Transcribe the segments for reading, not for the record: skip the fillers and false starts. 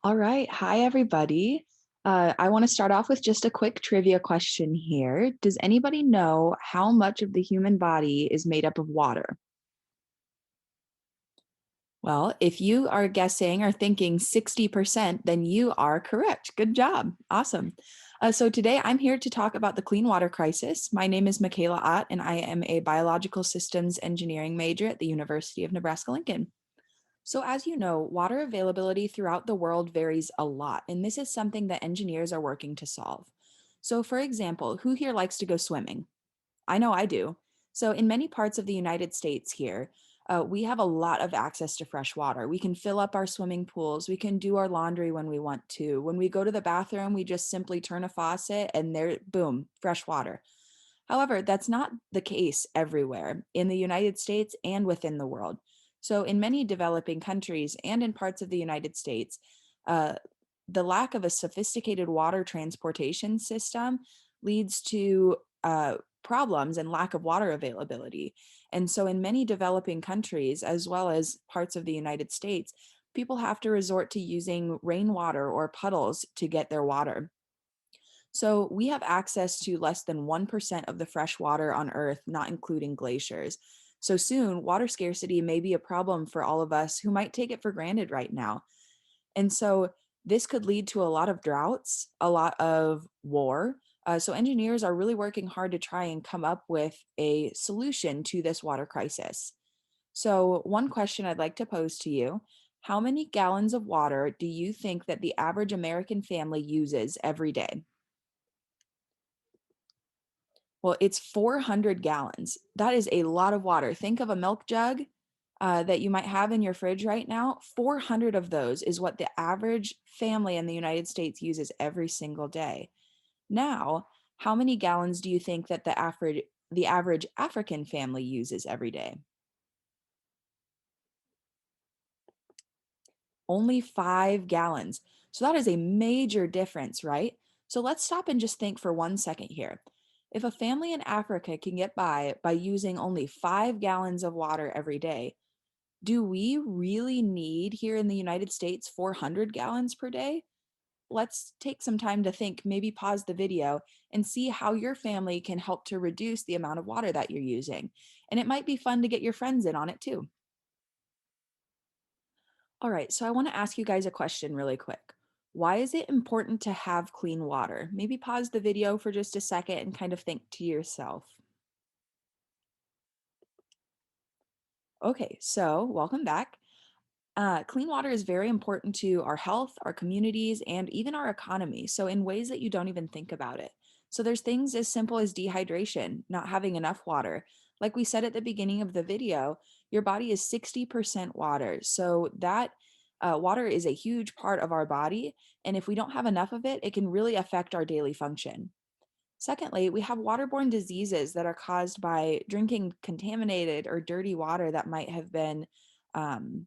All right. Hi, everybody. I want to start off with just a quick trivia question here. Does anybody know how much of the human body is made up of water? Well, if you are guessing or thinking 60%, then you are correct. Good job. Awesome. So today I'm here to talk about the clean water crisis. My name is Michaela Ott, and I am a biological systems engineering major at the University of Nebraska-Lincoln. So, as you know, water availability throughout the world varies a lot, and this is something that engineers are working to solve. So, for example, who here likes to go swimming? I know I do. So, in many parts of the United States here, we have a lot of access to fresh water. We can fill up our swimming pools. We can do our laundry when we want to. When we go to the bathroom, we just simply turn a faucet and there, boom, fresh water. However, that's not the case everywhere in the United States and within the world. So, in many developing countries and in parts of the United States, uh, the lack of a sophisticated water transportation system leads to problems and lack of water availability. And so, in many developing countries, as well as parts of the United States, people have to resort to using rainwater or puddles to get their water. So we have access to less than 1% of the fresh water on Earth, not including glaciers. So soon, water scarcity may be a problem for all of us who might take it for granted right now. And so this could lead to a lot of droughts, a lot of war. So engineers are really working hard to try and come up with a solution to this water crisis. So, one question I'd like to pose to you: how many gallons of water do you think that the average American family uses every day? Well, it's 400 gallons. That is a lot of water. Think of a milk jug that you might have in your fridge right now. 400 of those is what the average family in the United States uses every single day. Now, how many gallons do you think that the average African family uses every day? Only 5 gallons. So that is a major difference, right? So let's stop and just think for 1 second here. If a family in Africa can get by using only 5 gallons of water every day, do we really need here in the United States 400 gallons per day? Let's take some time to think, maybe pause the video and see how your family can help to reduce the amount of water that you're using. And it might be fun to get your friends in on it too. All right, so I want to ask you guys a question really quick. Why is it important to have clean water? Maybe pause the video for just a second and kind of think to yourself. Okay, so welcome back. Clean water is very important to our health, our communities, and even our economy. So, in ways that you don't even think about it. So, there's things as simple as dehydration, not having enough water. Like we said at the beginning of the video, your body is 60% water. So, that water is a huge part of our body. And if we don't have enough of it, it can really affect our daily function. Secondly, we have waterborne diseases that are caused by drinking contaminated or dirty water that might have been um,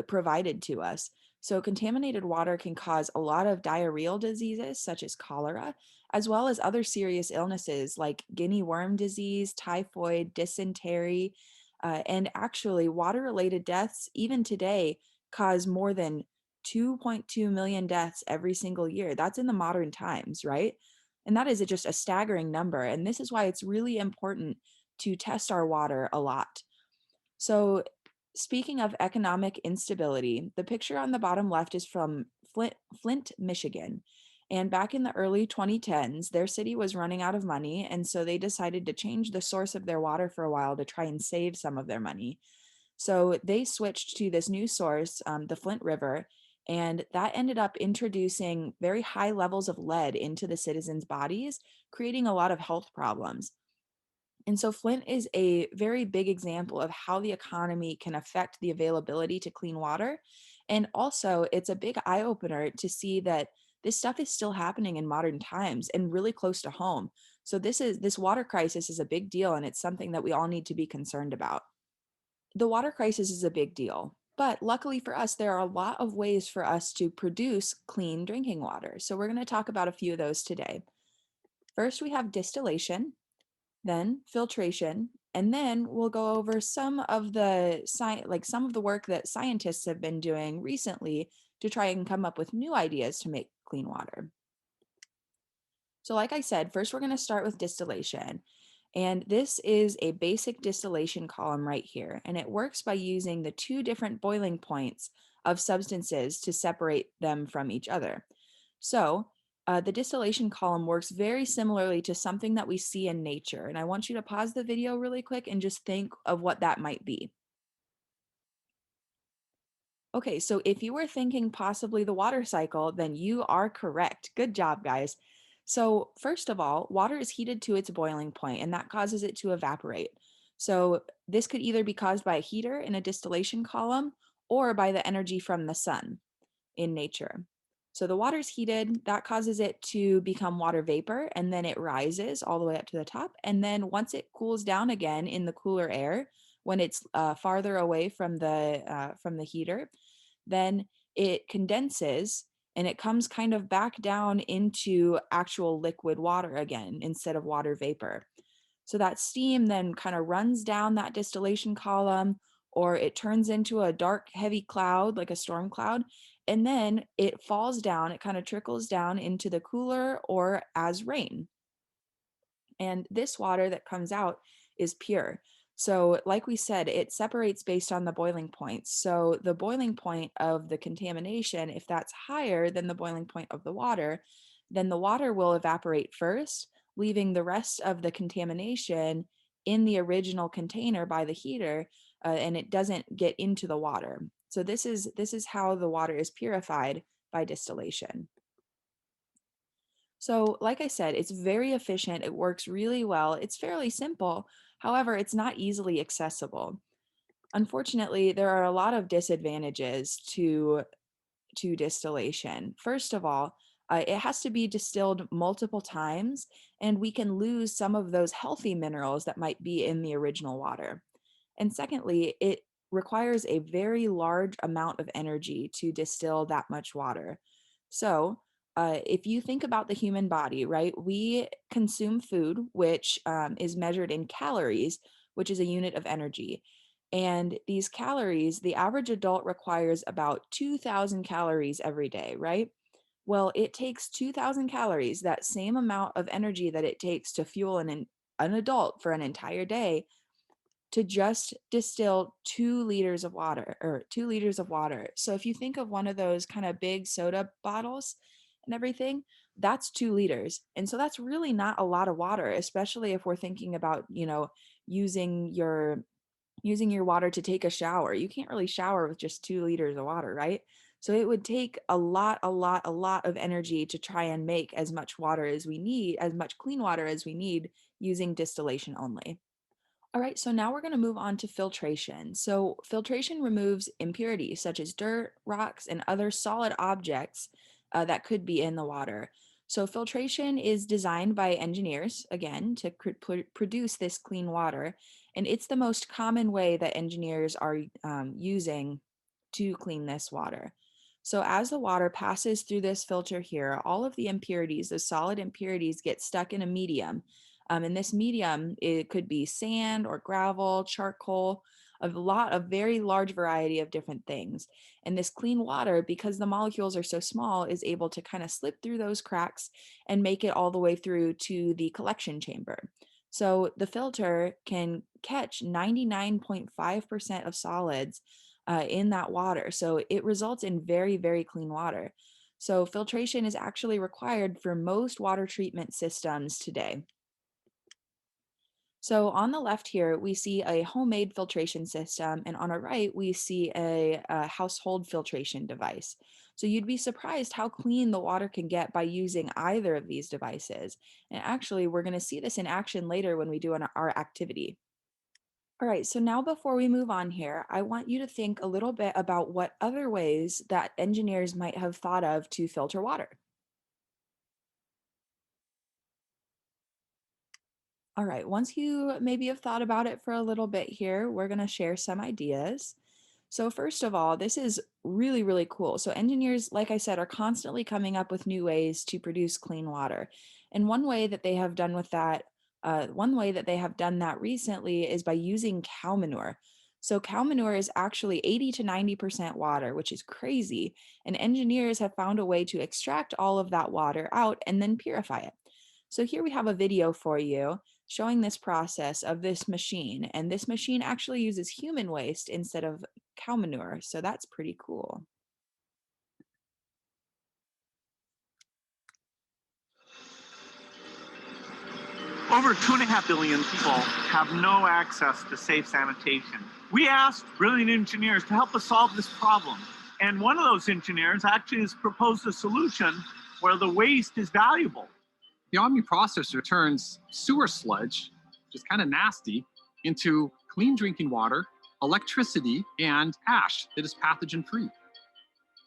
provided to us. So contaminated water can cause a lot of diarrheal diseases such as cholera, as well as other serious illnesses like guinea worm disease, typhoid, dysentery, and actually water-related deaths even today cause more than 2.2 million deaths every single year. That's in the modern times, right? And that is just a staggering number. And this is why it's really important to test our water a lot. So, speaking of economic instability, the picture on the bottom left is from Flint, Michigan. And back in the early 2010s, their city was running out of money. And so they decided to change the source of their water for a while to try and save some of their money. So they switched to this new source, the Flint River. And that ended up introducing very high levels of lead into the citizens' bodies, creating a lot of health problems. And so Flint is a very big example of how the economy can affect the availability to clean water. And also, it's a big eye opener to see that this stuff is still happening in modern times and really close to home. So this water crisis is a big deal, and it's something that we all need to be concerned about. The water crisis is a big deal, but luckily for us, there are a lot of ways for us to produce clean drinking water. So we're going to talk about a few of those today. First, we have distillation, then filtration, and then we'll go over some of the work that scientists have been doing recently to try and come up with new ideas to make clean water. So, like I said, first we're going to start with distillation. And this is a basic distillation column right here. And it works by using the two different boiling points of substances to separate them from each other. So, the distillation column works very similarly to something that we see in nature. And I want you to pause the video really quick and just think of what that might be. Okay, so if you were thinking possibly the water cycle, then you are correct. Good job, guys. So, first of all, water is heated to its boiling point, and that causes it to evaporate. So, this could either be caused by a heater in a distillation column or by the energy from the sun in nature. So, the water's heated, that causes it to become water vapor, and then it rises all the way up to the top. And then once it cools down again in the cooler air, when it's farther away from the heater, then it condenses and it comes kind of back down into actual liquid water again instead of water vapor. So that steam then kind of runs down that distillation column, or it turns into a dark, heavy cloud, like a storm cloud, and then it falls down, it kind of trickles down into the cooler or as rain. And this water that comes out is pure. So, like we said, it separates based on the boiling point. So, the boiling point of the contamination, if that's higher than the boiling point of the water, then the water will evaporate first, leaving the rest of the contamination in the original container by the heater, and it doesn't get into the water. So, this is how the water is purified by distillation. So, like I said, it's very efficient. It works really well. It's fairly simple. However, it's not easily accessible. Unfortunately, there are a lot of disadvantages to distillation. First of all, it has to be distilled multiple times, and we can lose some of those healthy minerals that might be in the original water. And secondly, it requires a very large amount of energy to distill that much water. So, if you think about the human body, right, we consume food, which is measured in calories, which is a unit of energy. And these calories, the average adult requires about 2,000 calories every day, right? Well, it takes 2,000 calories, that same amount of energy that it takes to fuel an adult for an entire day, to just distill 2 liters of water or 2 liters of water. So if you think of one of those kind of big soda bottles and everything, that's 2 liters. And so that's really not a lot of water, especially if we're thinking about, using your using your water to take a shower. You can't really shower with just 2 liters of water, right? So it would take a lot of energy to try and make as much water as we need, as much clean water as we need using distillation only. All right, so now we're going to move on to filtration. So, filtration removes impurities such as dirt, rocks, and other solid objects that could be in the water. So, filtration is designed by engineers, again, to produce this clean water. And it's the most common way that engineers are using to clean this water. So, as the water passes through this filter here, all of the impurities, the solid impurities, get stuck in a medium, and this medium, it could be sand or gravel, charcoal, a lot of very large variety of different things. And this clean water, because the molecules are so small, is able to kind of slip through those cracks and make it all the way through to the collection chamber. So the filter can catch 99.5% of solids in that water. So it results in very, very clean water. So filtration is actually required for most water treatment systems today. So on the left here, we see a homemade filtration system, and on our right, we see a household filtration device. So you'd be surprised how clean the water can get by using either of these devices. And actually, we're going to see this in action later when we do our activity. All right, so now before we move on here, I want you to think a little bit about what other ways that engineers might have thought of to filter water. All right, once you maybe have thought about it for a little bit here, we're going to share some ideas. So, first of all, this is really, really cool. So, engineers, like I said, are constantly coming up with new ways to produce clean water. And one way that they have done that recently is by using cow manure. So cow manure is actually 80 to 90% water, which is crazy. And engineers have found a way to extract all of that water out and then purify it. So here we have a video for you showing this process of this machine. And this machine actually uses human waste instead of cow manure. So that's pretty cool. Over 2.5 billion people have no access to safe sanitation. We asked brilliant engineers to help us solve this problem. And one of those engineers actually has proposed a solution where the waste is valuable. The Omni processor turns sewer sludge, which is kind of nasty, into clean drinking water, electricity, and ash that is pathogen free.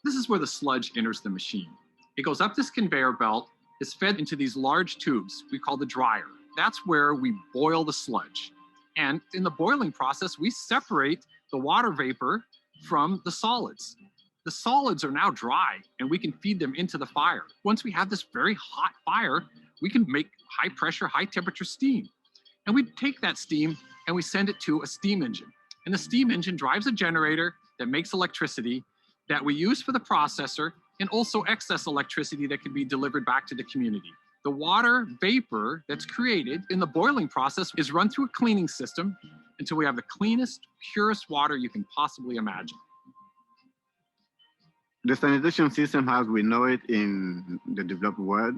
This is where the sludge enters the machine. It goes up this conveyor belt, is fed into these large tubes we call the dryer. That's where we boil the sludge. And in the boiling process, we separate the water vapor from the solids. The solids are now dry and we can feed them into the fire. Once we have this very hot fire, we can make high pressure, high temperature steam. And we take that steam and we send it to a steam engine. And the steam engine drives a generator that makes electricity that we use for the processor and also excess electricity that can be delivered back to the community. The water vapor that's created in the boiling process is run through a cleaning system until we have the cleanest, purest water you can possibly imagine. The sanitation system as we know it in the developed world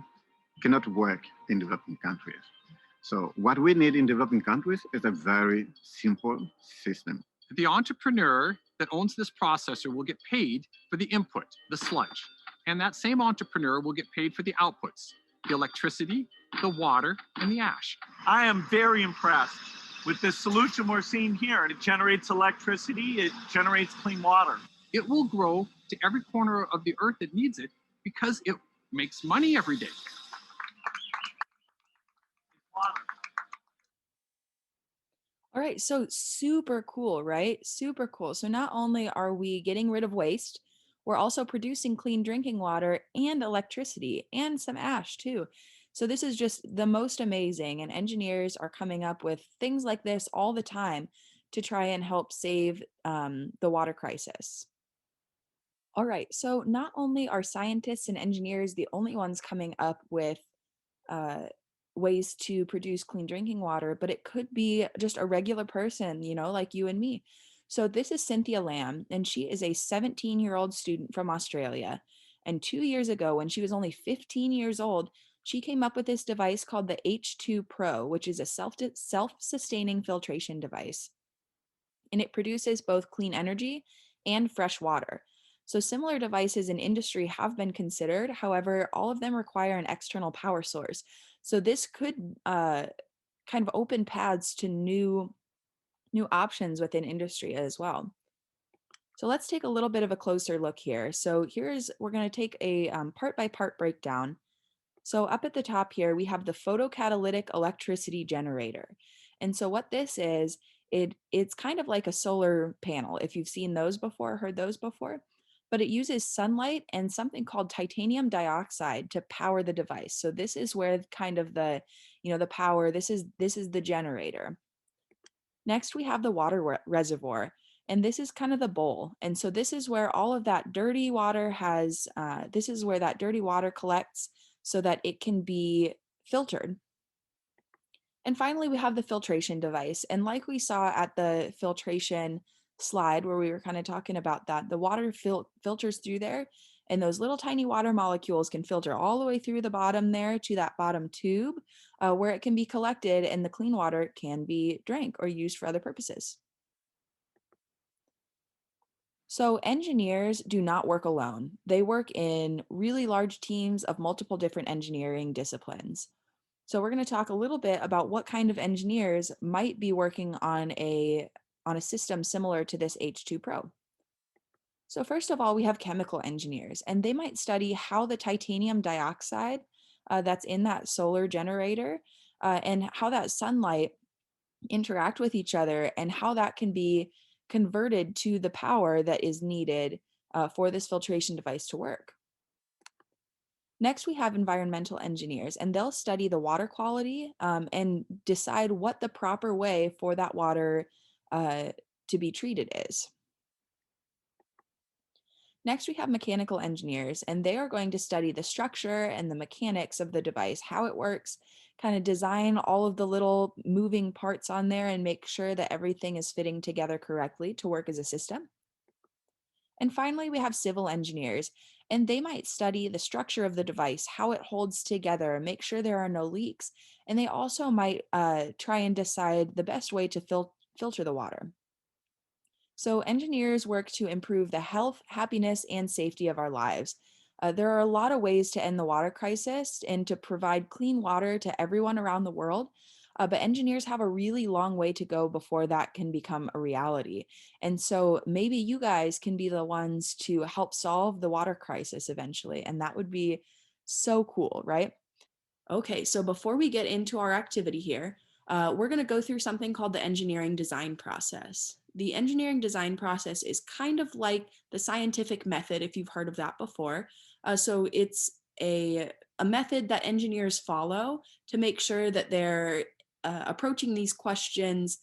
cannot work in developing countries. So what we need in developing countries is a very simple system. The entrepreneur that owns this processor will get paid for the input, the sludge. And that same entrepreneur will get paid for the outputs, the electricity, the water, and the ash. I am very impressed with this solution we're seeing here. It generates electricity, it generates clean water. It will grow to every corner of the earth that needs it because it makes money every day. All right, so super cool, right? Super cool. So not only are we getting rid of waste, we're also producing clean drinking water and electricity and some ash too. So this is just the most amazing, and engineers are coming up with things like this all the time to try and help save the water crisis. All right, so not only are scientists and engineers the only ones coming up with uh, ways to produce clean drinking water, but it could be just a regular person, like you and me. So this is Cynthia Lamb, and she is a 17-year-old student from Australia. And 2 years ago, when she was only 15 years old, she came up with this device called the H2 Pro, which is a self-sustaining filtration device. And it produces both clean energy and fresh water. So similar devices in industry have been considered. However, all of them require an external power source. So this could kind of open paths to new options within industry as well. So let's take a little bit of a closer look here. So we're going to take a part by part breakdown. So up at the top here, we have the photocatalytic electricity generator. And so what this is, it's kind of like a solar panel, if you've seen those before, heard those before, but it uses sunlight and something called titanium dioxide to power the device. So this is where kind of the power, this is the generator. Next, we have the water reservoir, and this is kind of the bowl. And so this is where all of that dirty water this is where that dirty water collects so that it can be filtered. And finally, we have the filtration device. And like we saw at the filtration slide where we were kind of talking about that, the water filters through there, and those little tiny water molecules can filter all the way through the bottom there to that bottom tube where it can be collected, and the clean water can be drank or used for other purposes. So engineers do not work alone. They work in really large teams of multiple different engineering disciplines. So we're going to talk a little bit about what kind of engineers might be working on a system similar to this H2 Pro. So first of all, we have chemical engineers, and they might study how the titanium dioxide that's in that solar generator and how that sunlight interact with each other and how that can be converted to the power that is needed for this filtration device to work. Next, we have environmental engineers, and they'll study the water quality and decide what the proper way for that water to to be treated is. Next, we have mechanical engineers, and they are going to study the structure and the mechanics of the device, how it works, kind of design all of the little moving parts on there and make sure that everything is fitting together correctly to work as a system. And finally, we have civil engineers, and they might study the structure of the device, how it holds together, make sure there are no leaks. And they also might try and decide the best way to filter the water. So, engineers work to improve the health, happiness, and safety of our lives. There are a lot of ways to end the water crisis and to provide clean water to everyone around the world. But engineers have a really long way to go before that can become a reality. And so maybe you guys can be the ones to help solve the water crisis eventually. And that would be so cool, right? Okay, so before we get into our activity here, we're going to go through something called the engineering design process. The engineering design process is kind of like the scientific method, if you've heard of that before. So it's a method that engineers follow to make sure that they're approaching these questions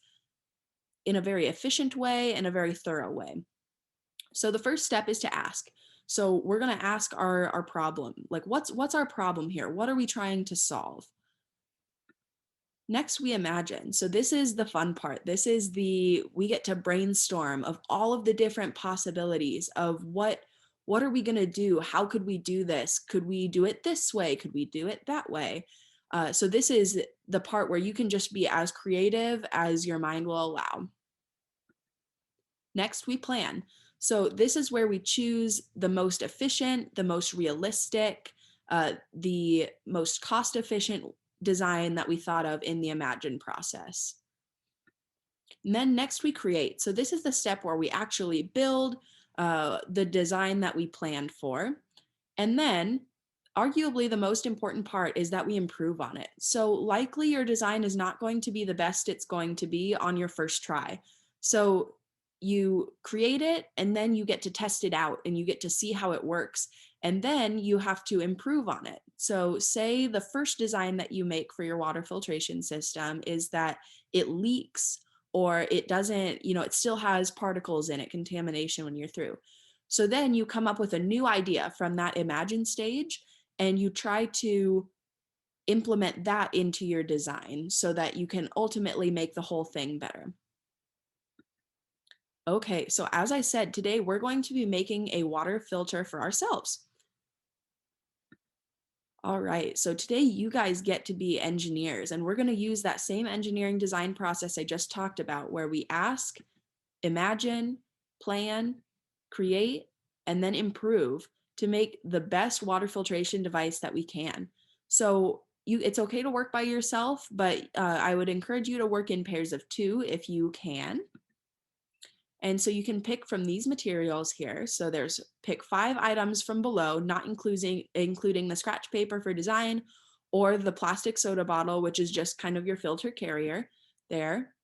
in a very efficient way and a very thorough way. So the first step is to ask. So we're going to ask our problem, like what's our problem here? What are we trying to solve? Next, we imagine. So this is the fun part. We get to brainstorm of all of the different possibilities of what are we going to do? How could we do this? Could we do it this way? Could we do it that way? So this is the part where you can just be as creative as your mind will allow. Next, we plan. So this is where we choose the most efficient, the most realistic, the most cost-efficient design that we thought of in the imagine process. And then next we create. So this is the step where we actually build the design that we planned for. And then arguably the most important part is that we improve on it. So likely your design is not going to be the best it's going to be on your first try. So you create it and then you get to test it out and you get to see how it works. And then you have to improve on it. So say the first design that you make for your water filtration system is that it leaks or it doesn't, it still has particles in it, contamination when you're through. So then you come up with a new idea from that imagine stage and you try to implement that into your design so that you can ultimately make the whole thing better. Okay, so as I said, today we're going to be making a water filter for ourselves. All right, so today you guys get to be engineers, and we're going to use that same engineering design process I just talked about, where we ask, imagine, plan, create, and then improve to make the best water filtration device that we can. So it's okay to work by yourself, but I would encourage you to work in pairs of 2 if you can. And so you can pick from these materials here. So pick 5 items from below, not including the scratch paper for design or the plastic soda bottle, which is just kind of your filter carrier there.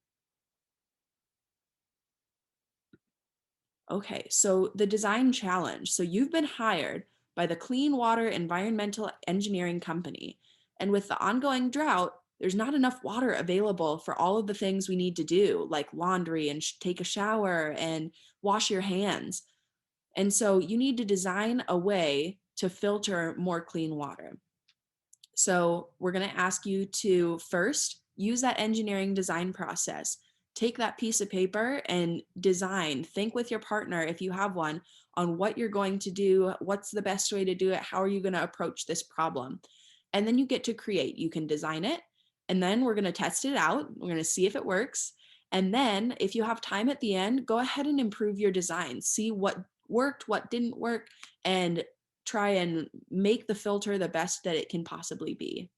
Okay, so the design challenge. So you've been hired by the Clean Water Environmental Engineering Company. And with the ongoing drought, there's not enough water available for all of the things we need to do, like laundry and take a shower and wash your hands. And so you need to design a way to filter more clean water. So we're going to ask you to first use that engineering design process. Take that piece of paper and design. Think with your partner, if you have one, on what you're going to do, what's the best way to do it, how are you going to approach this problem? And then you get to create. You can design it, and then we're going to test it out. We're going to see if it works. And then if you have time at the end, go ahead and improve your design. See what worked, what didn't work, and try and make the filter the best that it can possibly be.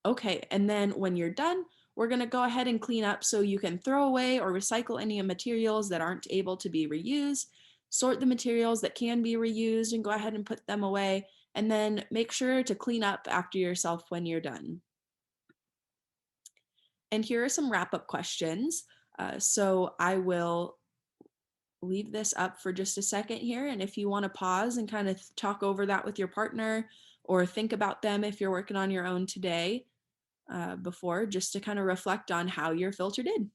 Okay, and then when you're done, we're going to go ahead and clean up so you can throw away or recycle any materials that aren't able to be reused, sort the materials that can be reused and go ahead and put them away, and then make sure to clean up after yourself when you're done. And here are some wrap-up questions. So I will leave this up for just a second here. And if you want to pause and kind of talk over that with your partner or think about them if you're working on your own today before, just to kind of reflect on how your filter did.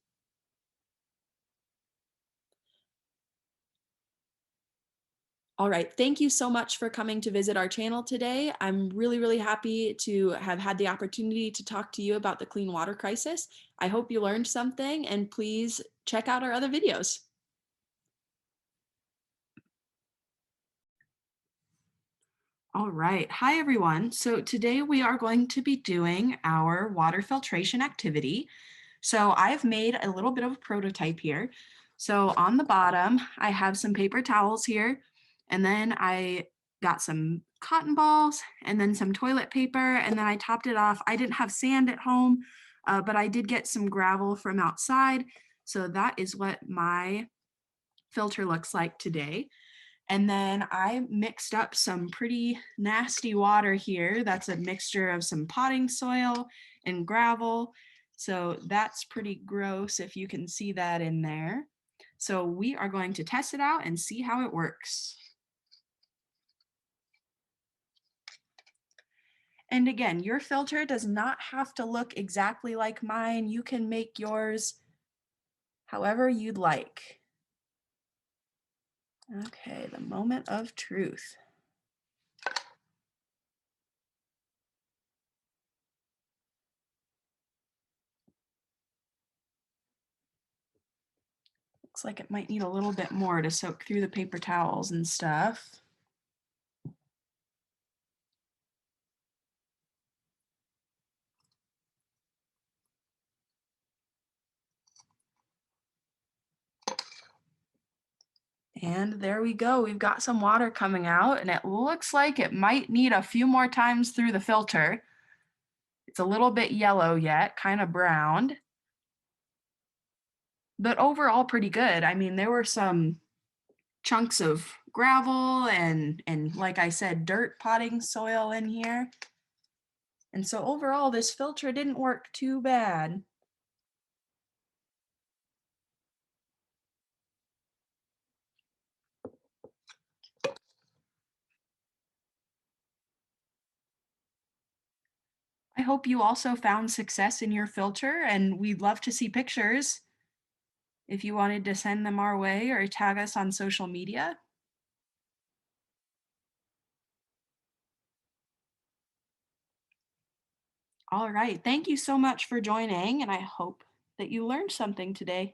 All right. Thank you so much for coming to visit our channel today. I'm really, really happy to have had the opportunity to talk to you about the clean water crisis. I hope you learned something, and please check out our other videos. All right. Hi, everyone. So today we are going to be doing our water filtration activity. So I've made a little bit of a prototype here. So on the bottom, I have some paper towels here, and then I got some cotton balls and then some toilet paper, and then I topped it off. I didn't have sand at home, but I did get some gravel from outside. So that is what my filter looks like today. And then I mixed up some pretty nasty water here. That's a mixture of some potting soil and gravel. So that's pretty gross if you can see that in there. So we are going to test it out and see how it works. And again, your filter does not have to look exactly like mine. You can make yours however you'd like. Okay, the moment of truth. Looks like it might need a little bit more to soak through the paper towels and stuff. And there we go. We've got some water coming out, and it looks like it might need a few more times through the filter. It's a little bit yellow yet, kind of browned, but overall pretty good. I mean, there were some chunks of gravel and like I said, dirt potting soil in here. And so overall, this filter didn't work too bad. I hope you also found success in your filter, and we'd love to see pictures if you wanted to send them our way or tag us on social media. All right. Thank you so much for joining, and I hope that you learned something today.